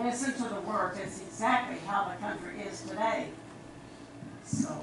listen to the word, it's exactly how the country is today. So.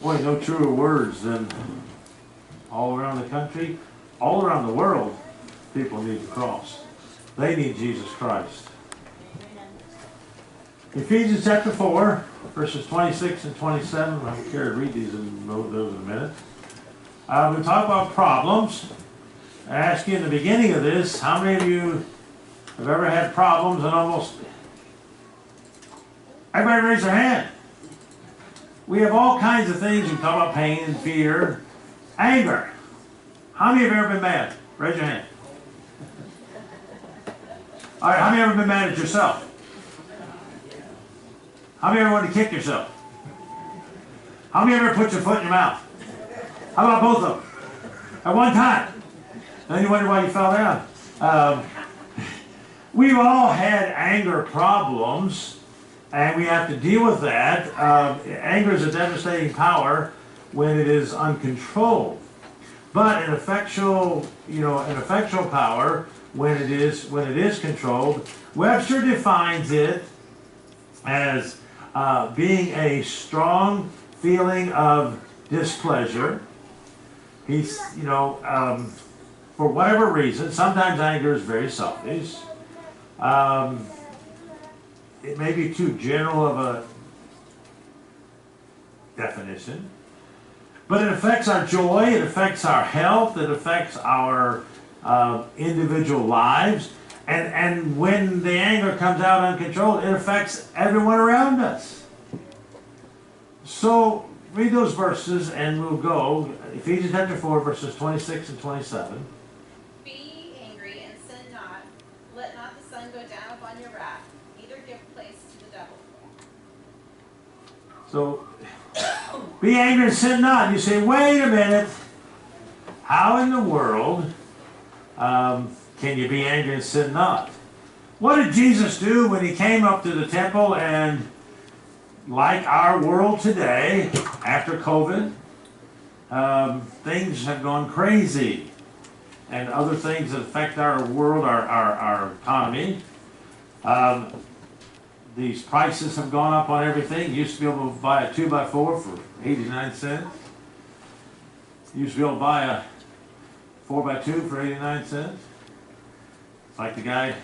Boy, no truer words than all around the country, all around the world, people need the cross. They need Jesus Christ. Ephesians chapter 4, verses 26 and 27. I don't care to read these and know those in a minute. We talk about problems. I ask you in the beginning of this, how many of you have ever had problems and almost everybody raise their hand. We have all kinds of things. We talk about pain and fear, anger. How many have ever been mad? Raise your hand. All right, how many have ever been mad at yourself? How many ever wanted to kick yourself? How many ever put your foot in your mouth? How about both of them? At one time. Then you wonder why you fell down. We've all had anger problems, and we have to deal with that. Anger is a devastating power when it is uncontrolled, but an effectual power when it is controlled. Webster defines it as being a strong feeling of displeasure. He's, for whatever reason, sometimes anger is very selfish. It may be too general of a definition, but it affects our joy, it affects our health, it affects our individual lives, and when the anger comes out uncontrolled, it affects everyone around us. So read those verses and we'll go. Ephesians chapter 4, verses 26 and 27. Be ye angry and sin not. Let not the sun go down upon your wrath. Neither give place to the devil. So, be angry and sin not. You say, wait a minute. How in the world can you be angry and sin not? What did Jesus do when he came up to the temple? And like our world today, after COVID, things have gone crazy. And other things that affect our world, our economy. These prices have gone up on everything. You used to be able to buy a 2x4 for 89 cents. You used to be able to buy a 4x2 for 89 cents. It's like the guy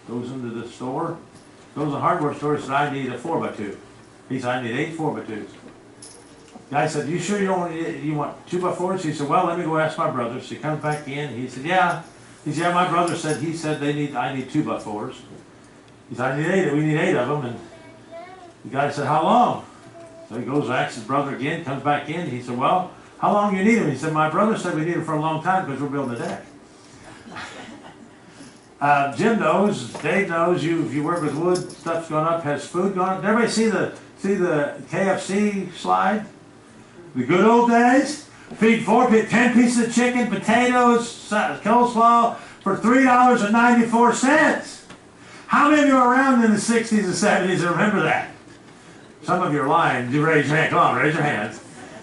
goes into the store, goes to the hardware store, and said, I need a 4x2. He said, I need 8 4x2s. Guy said, you sure you want 2x4s? He said, well, let me go ask my brother. So he comes back in. He said, yeah. He said, yeah, my brother said, I need 2x4s. He said, we need 8 of them. And the guy said, how long? So he goes, asks his brother again, comes back in. He said, well, how long do you need them? He said, my brother said we need them for a long time because we're building a deck. Jim knows, Dave knows, if you work with wood, stuff's gone up, has food gone up. Did everybody see the KFC slide? The good old days? Feed 10 pieces of chicken, potatoes, coleslaw for $3.94. How many of you were around in the 60s and 70s and remember that? Some of you are lying. You raise your hand. Come on, raise your hands.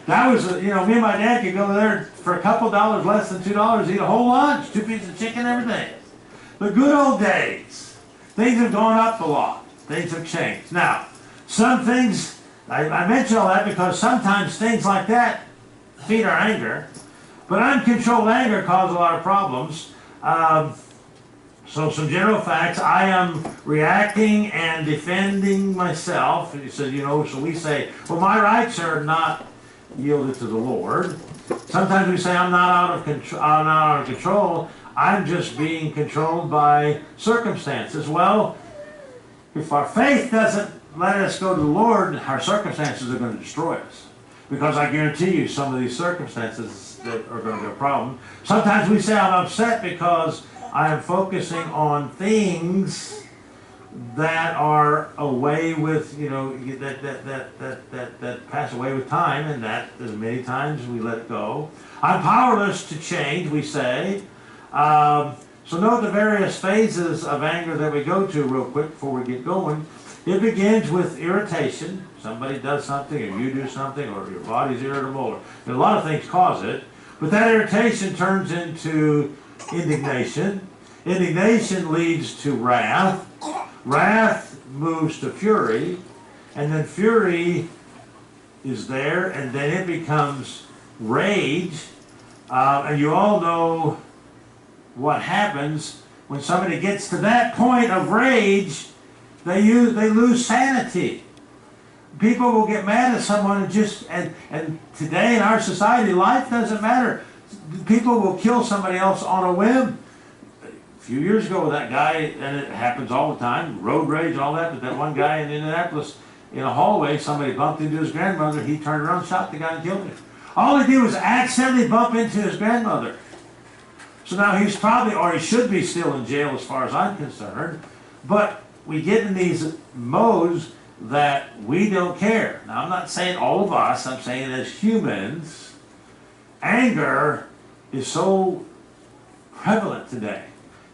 That was, me and my dad could go there for a couple dollars, less than $2, eat a whole lunch, 2 pieces of chicken, everything. The good old days. Things have gone up a lot. Things have changed. Now, some things, I mention all that because sometimes things like that feed our anger, but uncontrolled anger causes a lot of problems. So some general facts, I am reacting and defending myself. He said, so we say, well, my rights are not yielded to the Lord. Sometimes we say, I'm not out of control. I'm just being controlled by circumstances. Well, if our faith doesn't let us go to the Lord, our circumstances are going to destroy us. Because I guarantee you some of these circumstances that are going to be a problem. Sometimes we say, I'm upset because I am focusing on things that are away with, that pass away with time, and that many times we let it go. I'm powerless to change, we say. So note the various phases of anger that we go to real quick before we get going. It begins with irritation. Somebody does something, or you do something, or your body's irritable, or a lot of things cause it. But that irritation turns into indignation. Indignation leads to wrath. Wrath moves to fury. And then fury is there, and then it becomes rage. And you all know what happens when somebody gets to that point of rage. They lose sanity. People will get mad at someone and today in our society, life doesn't matter. People will kill somebody else on a whim. A few years ago, that guy, and it happens all the time, road rage and all that, but that one guy in Indianapolis, in a hallway, somebody bumped into his grandmother. He turned around, shot the guy, and killed him. All he did was accidentally bump into his grandmother. So now he's probably, or he should be still in jail as far as I'm concerned, but we get in these modes that we don't care. Now, I'm not saying all of us, I'm saying as humans, anger is so prevalent today.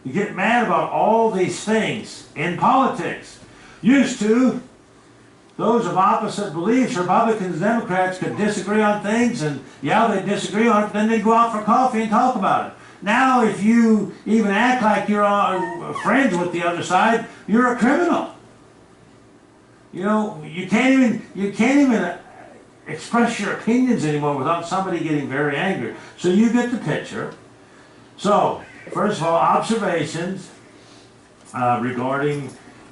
You get mad about all these things in politics. Used to, those of opposite beliefs, Republicans and Democrats, could disagree on things, and yeah, they disagree on it, then they'd go out for coffee and talk about it. Now, if you even act like you're friends with the other side, you're a criminal. You can't even express your opinions anymore without somebody getting very angry. So you get the picture. So, first of all, observations regarding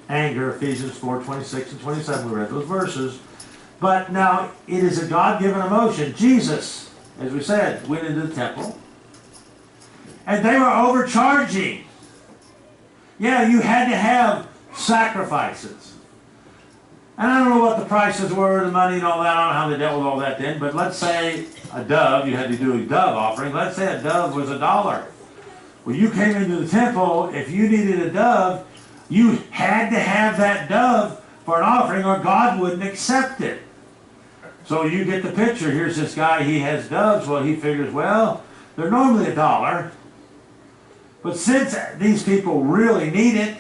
anger, Ephesians 4:26 and 27. We read those verses. But now, it is a God-given emotion. Jesus, as we said, went into the temple. And they were overcharging. Yeah, you had to have sacrifices. And I don't know what the prices were, the money and all that. I don't know how they dealt with all that then. But let's say a dove, you had to do a dove offering. Let's say a dove was $1. Well, you came into the temple, if you needed a dove, you had to have that dove for an offering or God wouldn't accept it. So you get the picture. Here's this guy, he has doves. Well, he figures, well, They're normally $1. But since these people really need it,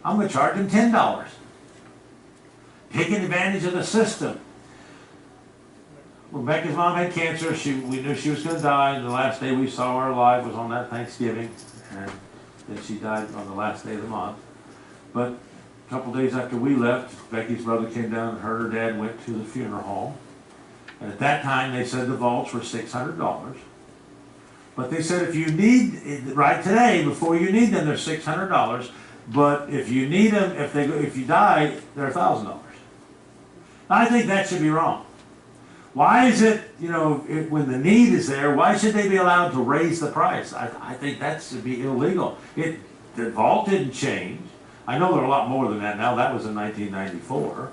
I'm going to charge them $10. Taking advantage of the system. When Becky's mom had cancer, we knew she was going to die, and the last day we saw her alive was on that Thanksgiving, and then she died on the last day of the month. But a couple days after we left, Becky's brother came down and her dad went to the funeral home. And at that time, they said the vaults were $600. But they said if you need, right today, before you need them, they're $600. But if you need them, if you die, they're $1,000. I think that should be wrong. Why is it, when the need is there, why should they be allowed to raise the price? I think that should be illegal. The vault didn't change. I know they're a lot more than that now. That was in 1994.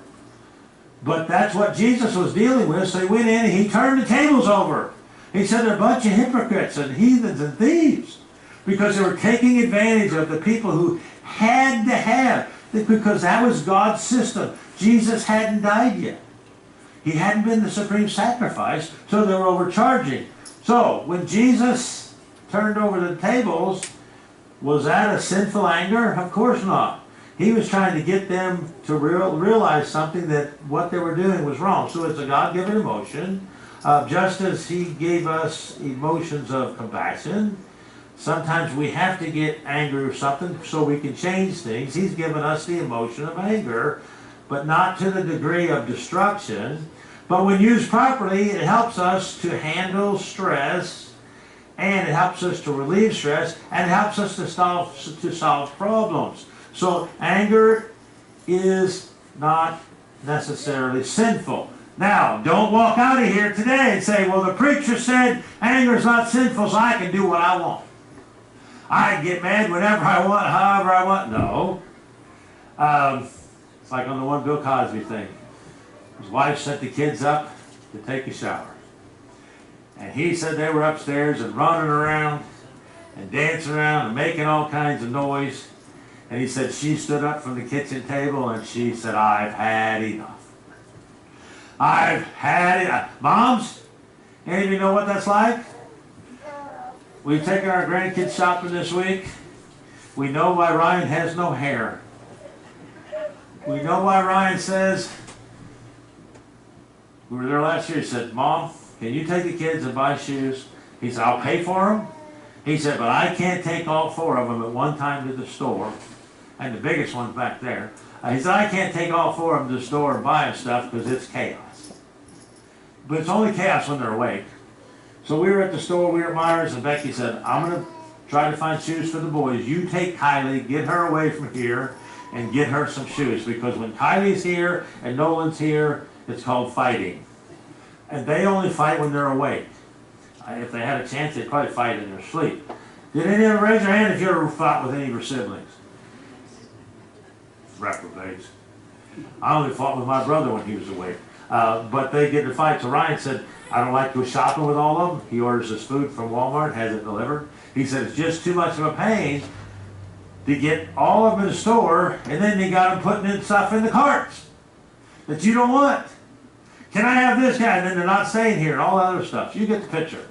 But that's what Jesus was dealing with. So he went in and he turned the tables over. He said they're a bunch of hypocrites and heathens and thieves because they were taking advantage of the people who had to have, because that was God's system. Jesus hadn't died yet. He hadn't been the supreme sacrifice, so they were overcharging. So when Jesus turned over the tables, was that a sinful anger? Of course not. He was trying to get them to realize something, that what they were doing was wrong. So it's a God-given emotion. Just as he gave us emotions of compassion, sometimes we have to get angry or something so we can change things. He's given us the emotion of anger, but not to the degree of destruction. But when used properly, it helps us to handle stress, and it helps us to relieve stress, and it helps us to solve problems. So anger is not necessarily sinful. Now, don't walk out of here today and say, well, the preacher said anger is not sinful, so I can do what I want. I can get mad whenever I want, however I want. No. It's like on the one Bill Cosby thing. His wife sent the kids up to take a shower. And he said they were upstairs and running around and dancing around and making all kinds of noise. And he said she stood up from the kitchen table and she said, I've had enough. I've had it. Moms, any of you know what that's like? We've taken our grandkids shopping this week. We know why Ryan has no hair. We know why Ryan says, we were there last year, he said, Mom, can you take the kids and buy shoes? He said, I'll pay for them. He said, but I can't take all 4 of them at one time to the store. And the biggest one's back there. He said, I can't take all 4 of them to the store and buy them stuff because it's chaos. But it's only chaos when they're awake. So we were at the store, we were at Myers, and Becky said, I'm going to try to find shoes for the boys. You take Kylie, get her away from here, and get her some shoes. Because when Kylie's here and Nolan's here, it's called fighting. And they only fight when they're awake. If they had a chance, they'd probably fight in their sleep. Did any of you raise your hand if you ever fought with any of your siblings? Reprobates. I only fought with my brother when he was awake. But they get in fights. So Ryan said, I don't like to go shopping with all of them. He orders his food from Walmart, has it delivered. He said it's just too much of a pain to get all of them in the store, and then they got them putting in stuff in the carts that you don't want. Can I have this guy? And then they're not staying here and all that other stuff. You get the picture.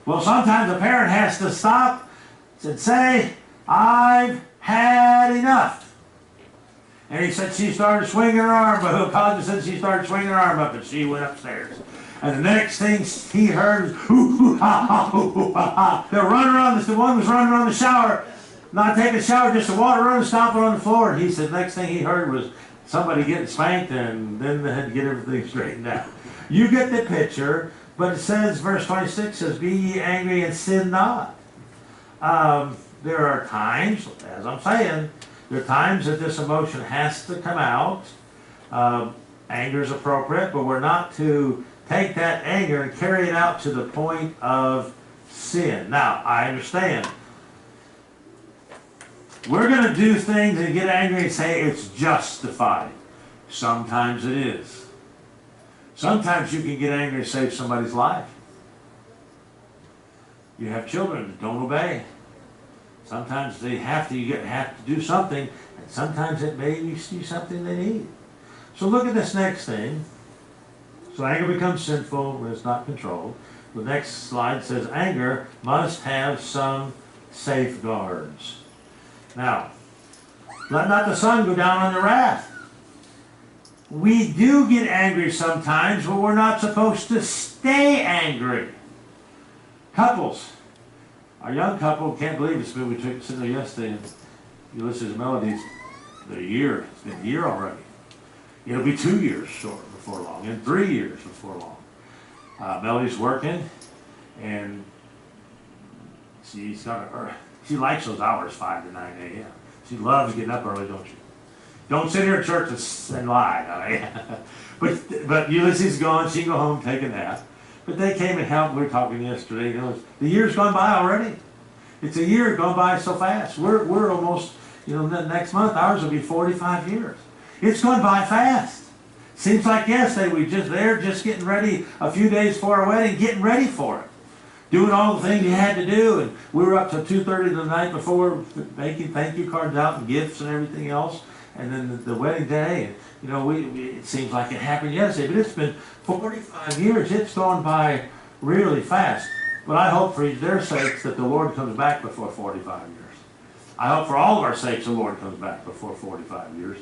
Well, sometimes a parent has to stop and say, I've had enough. And he said she started swinging her arm, but Collins said she started swinging her arm up and she went upstairs. And the next thing he heard was, hoo, hoo, ha, ha, hoo, hoo, ha, ha. They're running around, the one was running around the shower, not taking a shower, just the water running, stomping on the floor. And he said next thing he heard was somebody getting spanked, and then they had to get everything straightened out. You get the picture, but it says, verse 26 says, be ye angry and sin not. There are times, as I'm saying, there are times that this emotion has to come out. Anger is appropriate, but we're not to take that anger and carry it out to the point of sin. Now, I understand. We're going to do things and get angry and say it's justified. Sometimes it is. Sometimes you can get angry and save somebody's life. You have children that don't obey. Sometimes they have to do something, and sometimes it may be something they need. So look at this next thing. So anger becomes sinful when it's not controlled. The next slide says anger must have some safeguards. Now, let not the sun go down on your wrath. We do get angry sometimes, but we're not supposed to stay angry. Couples. Our young couple, can't believe it's been, we took sitting there yesterday and Ulysses Melody's the year. It's been a year already. It'll be 2 years short before long, and 3 years before long. Melody's working, and she likes those hours, 5 to 9 a.m. She loves getting up early, don't you? Don't sit here at church and lie. But Ulysses is gone. She can go home, take a nap. But they came and helped. We were talking yesterday. The year's gone by already. It's a year gone by so fast. We're almost, next month ours will be 45 years. It's gone by fast. Seems like yesterday we just getting ready a few days before our wedding, getting ready for it. Doing all the things you had to do, and we were up till 2:30 the night before making thank you cards out and gifts and everything else. And then the wedding day, and it seems like it happened yesterday, but it's been 45 years. It's gone by really fast. But I hope for their sakes that the Lord comes back before 45 years. I hope for all of our sakes the Lord comes back before 45 years,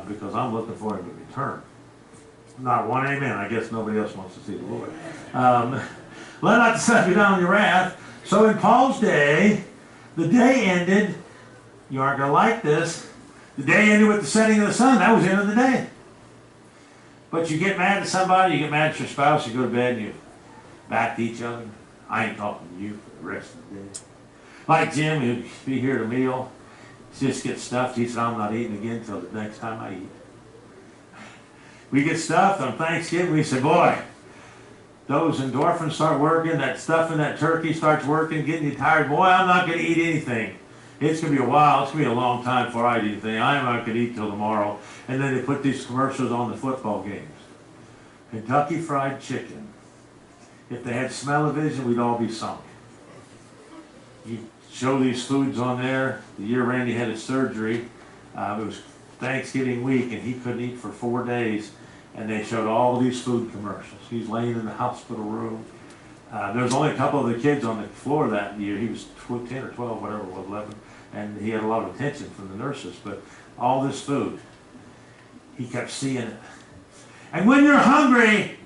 because I'm looking for him to return. Not one amen. I guess nobody else wants to see the Lord. Let not the sun go down on your wrath. So in Paul's day, the day ended. You aren't going to like this. The day ended with the setting of the sun. That was the end of the day. But you get mad at somebody, you get mad at your spouse, you go to bed and you back to each other. I ain't talking to you for the rest of the day. Like Jim, who'd be here at a meal, just get stuffed. He said, I'm not eating again until the next time I eat. We get stuffed on Thanksgiving. We say, boy, those endorphins start working, that stuff in that turkey starts working, getting you tired. Boy, I'm not going to eat anything. It's going to be a while. It's going to be a long time before I eat anything. I'm not going to eat till tomorrow. And then they put these commercials on the football games. Kentucky Fried Chicken. If they had smell-o-vision, we'd all be sunk. You show these foods on there. The year Randy had his surgery, it was Thanksgiving week, and he couldn't eat for 4 days. And they showed all of these food commercials. He's laying in the hospital room. There was only a couple of the kids on the floor that year. He was 10 or 12, whatever it was, 11. And he had a lot of attention from the nurses. But all this food, he kept seeing it. And when you're hungry,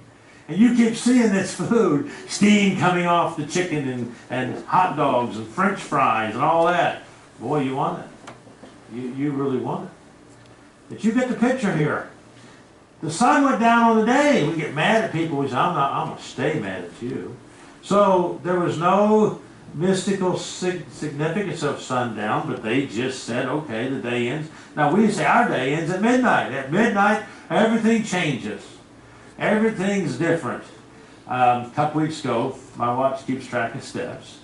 and you keep seeing this food, steam coming off the chicken and hot dogs and French fries and all that, boy, you want it. You really want it. But you get the picture here. The sun went down on the day. We get mad at people. We say, I'm going to stay mad at you. So there was no mystical significance of sundown, but they just said, okay, the day ends. Now we say our day ends at midnight. At midnight, everything changes. Everything's different. A couple weeks ago, my watch keeps track of steps.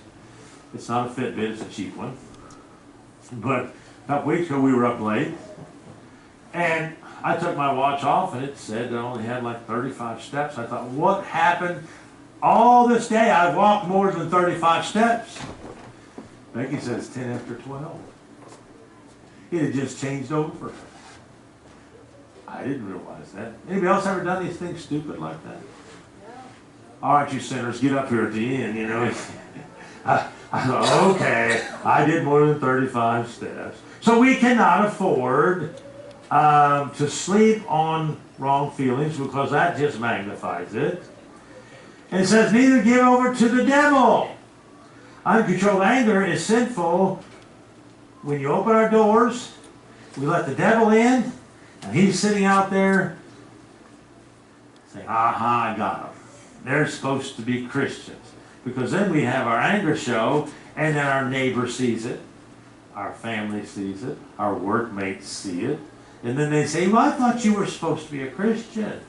It's not a Fitbit, it's a cheap one. But a couple weeks ago, we were up late, and I took my watch off, and it said I only had like 35 steps. I thought, what happened? All this day, I've walked more than 35 steps. Becky says it's 10 after 12. It had just changed over. I didn't realize that. Anybody else ever done these things stupid like that? No. All right, you sinners, get up here at the end, I thought, okay, I did more than 35 steps. So we cannot afford to sleep on wrong feelings, because that just magnifies it. And it says, neither give over to the devil. Uncontrolled anger is sinful. When you open our doors, we let the devil in, and he's sitting out there saying, aha, I got them. They're supposed to be Christians. Because then we have our anger show, and then our neighbor sees it, our family sees it, our workmates see it, and then they say, well, I thought you were supposed to be a Christian.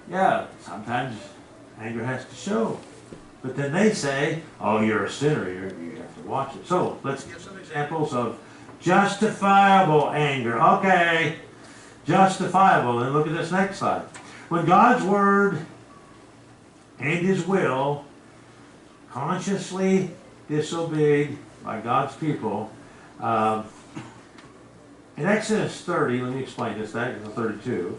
Yeah, sometimes anger has to show. But then they say, oh, you're a sinner, you have to watch it. So let's give some examples of justifiable anger. Okay, justifiable. And look at this next slide. When God's word and his will consciously disobeyed by God's people, in Exodus 30, let me explain this, that is 32.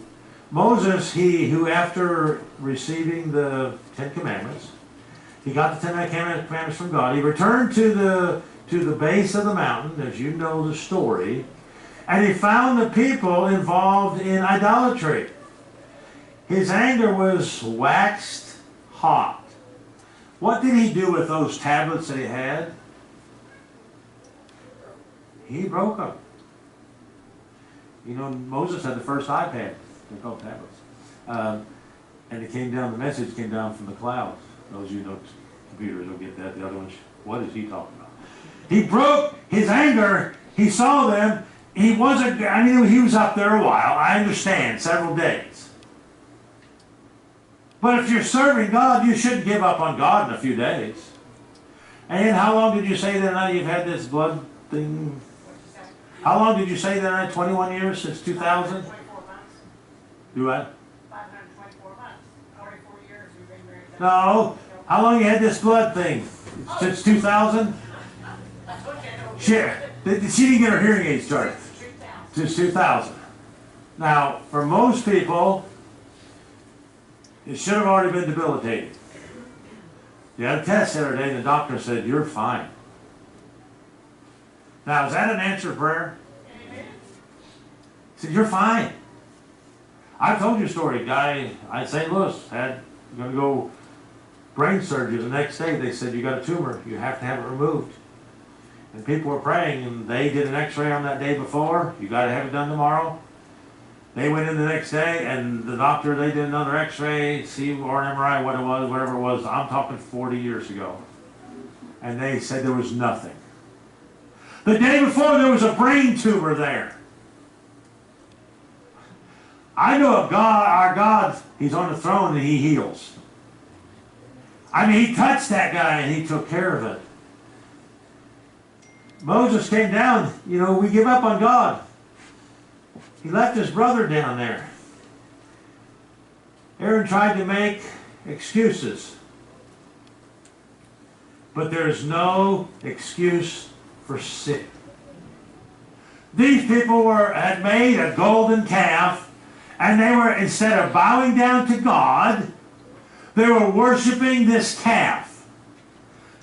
Moses, he who after receiving the 10 Commandments, He got the 10 Commandments from God. He returned to the base of the mountain, as you know the story, and he found the people involved in idolatry. His anger was waxed hot. What did he do with those tablets that he had? He broke them. You know, Moses had the first iPad. They're called tablets. And it came down, the message came down from the clouds. Those of you who know computers will get that. The other ones, what is he talking about? He broke his anger. He saw them. He wasn't, I mean, he was up there a while. I understand, several days. But if you're serving God, you shouldn't give up on God in a few days. And how long did you say that night you've had this blood thing? How long did you say that night? 21 years since 2000? 524 months. Do what? 524 months. 44 years we've been married. No. How long you had this blood thing? Since 2000? She didn't get her hearing aids started. Since 2000. Now, for most people, it should have already been debilitating. You had a test the other day and the doctor said, you're fine. Now, is that an answered prayer? He said, you're fine. I've told you a story. A guy in St. Louis had going to go brain surgery. The next day they said, you got a tumor. You have to have it removed. And people were praying, and they did an x-ray on that day before. You got to have it done tomorrow. They went in the next day, and the doctor, they did another x-ray, see, or an MRI, what it was, whatever it was. I'm talking 40 years ago. And they said there was nothing. The day before, there was a brain tumor there. I know of God, our God, He's on the throne and He heals. I mean, He touched that guy and He took care of it. Moses came down, you know, we give up on God. He left his brother down there. Aaron tried to make excuses. But there's no excuse for sin. These people had made a golden calf, and they were, instead of bowing down to God, they were worshiping this calf.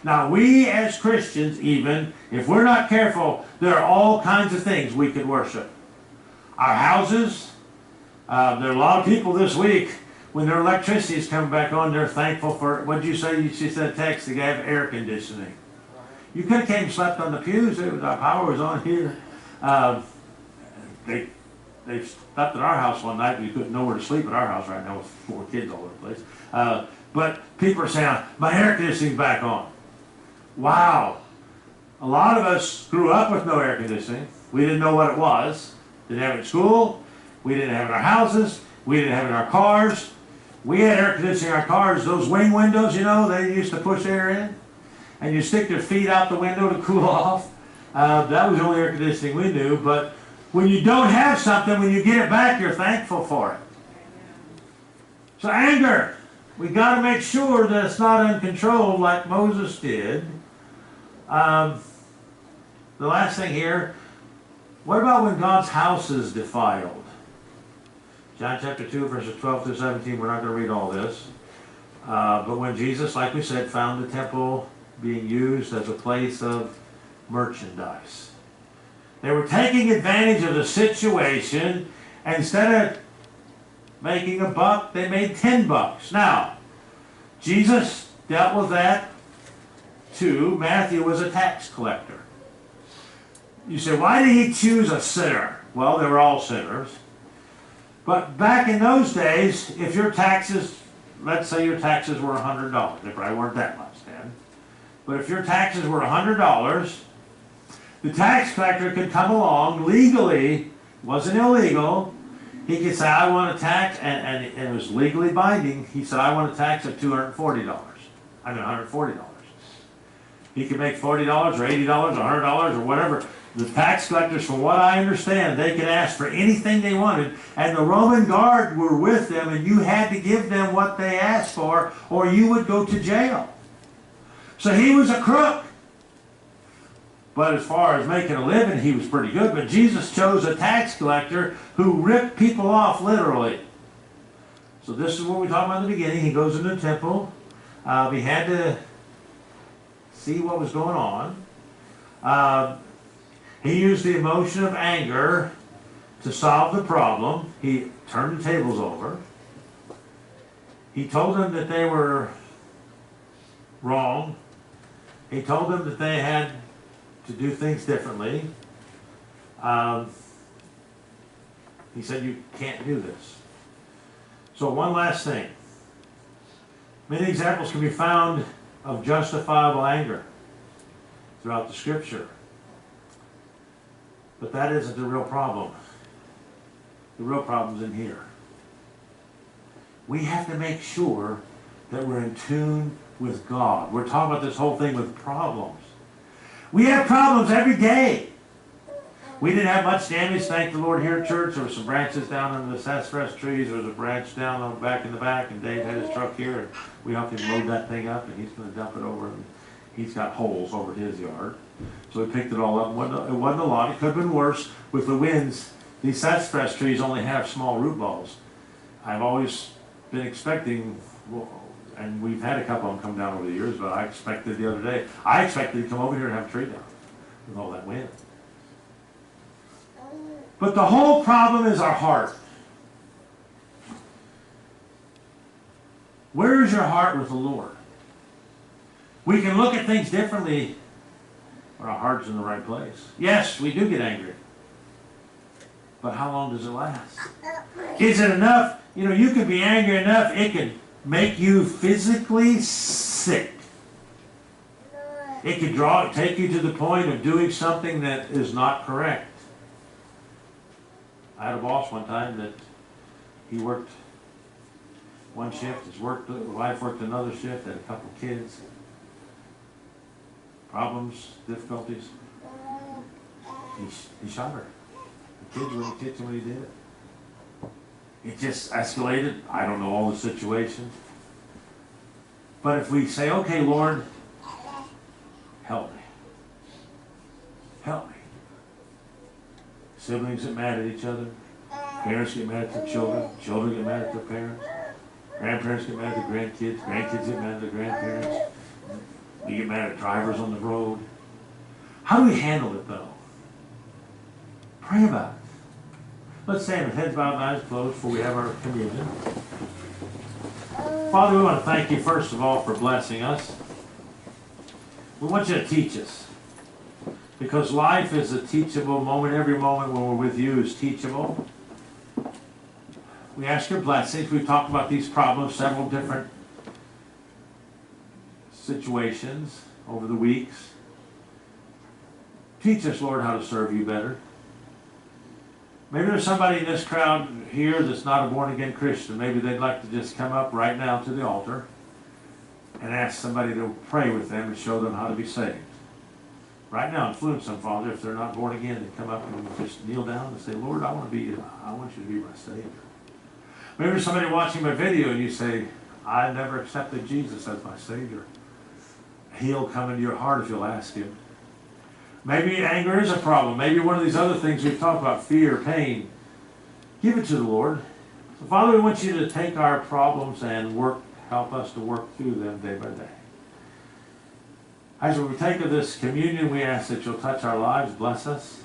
Now, we as Christians, even, if we're not careful, there are all kinds of things we could worship. Our houses, there are a lot of people this week, when their electricity is coming back on, they're thankful for, what did you say? She said text, they have air conditioning. You could have came and slept on the pews. Our power was on here. They slept at our house one night. We couldn't know where to sleep at our house right now with 4 kids all over the place. But people are saying, my air conditioning's back on. Wow. A lot of us grew up with no air conditioning. We didn't know what it was. Didn't have it in school. We didn't have it in our houses. We didn't have it in our cars. We had air conditioning in our cars. Those wing windows, you know, they used to push air in. And you stick your feet out the window to cool off. That was the only air conditioning we knew. But when you don't have something, when you get it back, you're thankful for it. So anger. We got to make sure that it's not uncontrolled like Moses did. The last thing here. What about when God's house is defiled? John chapter 2, verses 12 through 17. We're not going to read all this. But when Jesus, like we said, found the temple being used as a place of merchandise. They were taking advantage of the situation, and instead of making a buck, they made $10. Now, Jesus dealt with that too. Matthew was a tax collector. You say, why did he choose a sinner? Well, they were all sinners. But back in those days, if your taxes, let's say your taxes were $100. They probably weren't that much then. But if your taxes were $100, the tax collector could come along legally, wasn't illegal. He could say, I want a tax, and it was legally binding. He said, I want a tax of $240. I mean, $140. He could make $40 or $80 or $100 or whatever. The tax collectors, from what I understand, they could ask for anything they wanted, and the Roman guard were with them, and you had to give them what they asked for, or you would go to jail. So he was a crook. But as far as making a living, he was pretty good. But Jesus chose a tax collector who ripped people off literally. So this is what we talked about in the beginning. He goes into the temple. He had to see what was going on. He used the emotion of anger to solve the problem. He turned the tables over. He told them that they were wrong. He told them that they had to do things differently. He said, you can't do this. So one last thing. Many examples can be found of justifiable anger throughout the scripture. But that isn't the real problem. The real problem's in here. We have to make sure that we're in tune with God. We're talking about this whole thing with problems. We have problems every day. We didn't have much damage, thank the Lord, here at church. There were some branches down in the sassafras trees. There was a branch down on back in the back, and Dave had his truck here, and we helped him load that thing up, and he's going to dump it over, and he's got holes over his yard. So we picked it all up. It wasn't a lot. It could have been worse with the winds. These sassafras trees only have small root balls. I've always been expecting, and we've had a couple of them come down over the years, but I expected the other day, I expected to come over here and have a tree down with all that wind. But the whole problem is our heart. Where is your heart with the Lord? We can look at things differently when our heart's in the right place. Yes, we do get angry. But how long does it last? Is it enough? You know, you can be angry enough, it can make you physically sick. It can take you to the point of doing something that is not correct. I had a boss one time that he worked one shift, his wife worked another shift, had a couple of kids. Problems, difficulties. He shot her. The kids were in the kitchen when he did it. It just escalated. I don't know all the situation. But if we say, okay, Lord, help me. Help me. Siblings get mad at each other. Parents get mad at their children. Children get mad at their parents. Grandparents get mad at their grandkids. Grandkids get mad at their grandparents. We get mad at drivers on the road. How do we handle it, though? Pray about it. Let's stand with heads bowed and eyes closed before we have our communion. Father, we want to thank you, first of all, for blessing us. We want you to teach us. Because life is a teachable moment. Every moment when we're with you is teachable. We ask your blessings. We've talked about these problems, several different situations over the weeks. Teach us, Lord, how to serve you better. Maybe there's somebody in this crowd here that's not a born-again Christian. Maybe they'd like to just come up right now to the altar and ask somebody to pray with them and show them how to be saved. Right now, influence them, Father, if they're not born again, they come up and just kneel down and say, Lord, I want you to be my Savior. Maybe there's somebody watching my video and you say, I never accepted Jesus as my Savior. He'll come into your heart if you'll ask him. Maybe anger is a problem. Maybe one of these other things we've talked about, fear, pain. Give it to the Lord. So, Father, we want you to take our problems and help us to work through them day by day. As we take of this communion, we ask that you'll touch our lives, bless us.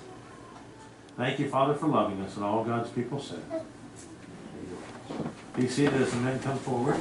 Thank you, Father, for loving us, and all God's people said. Be seated as the men come forward.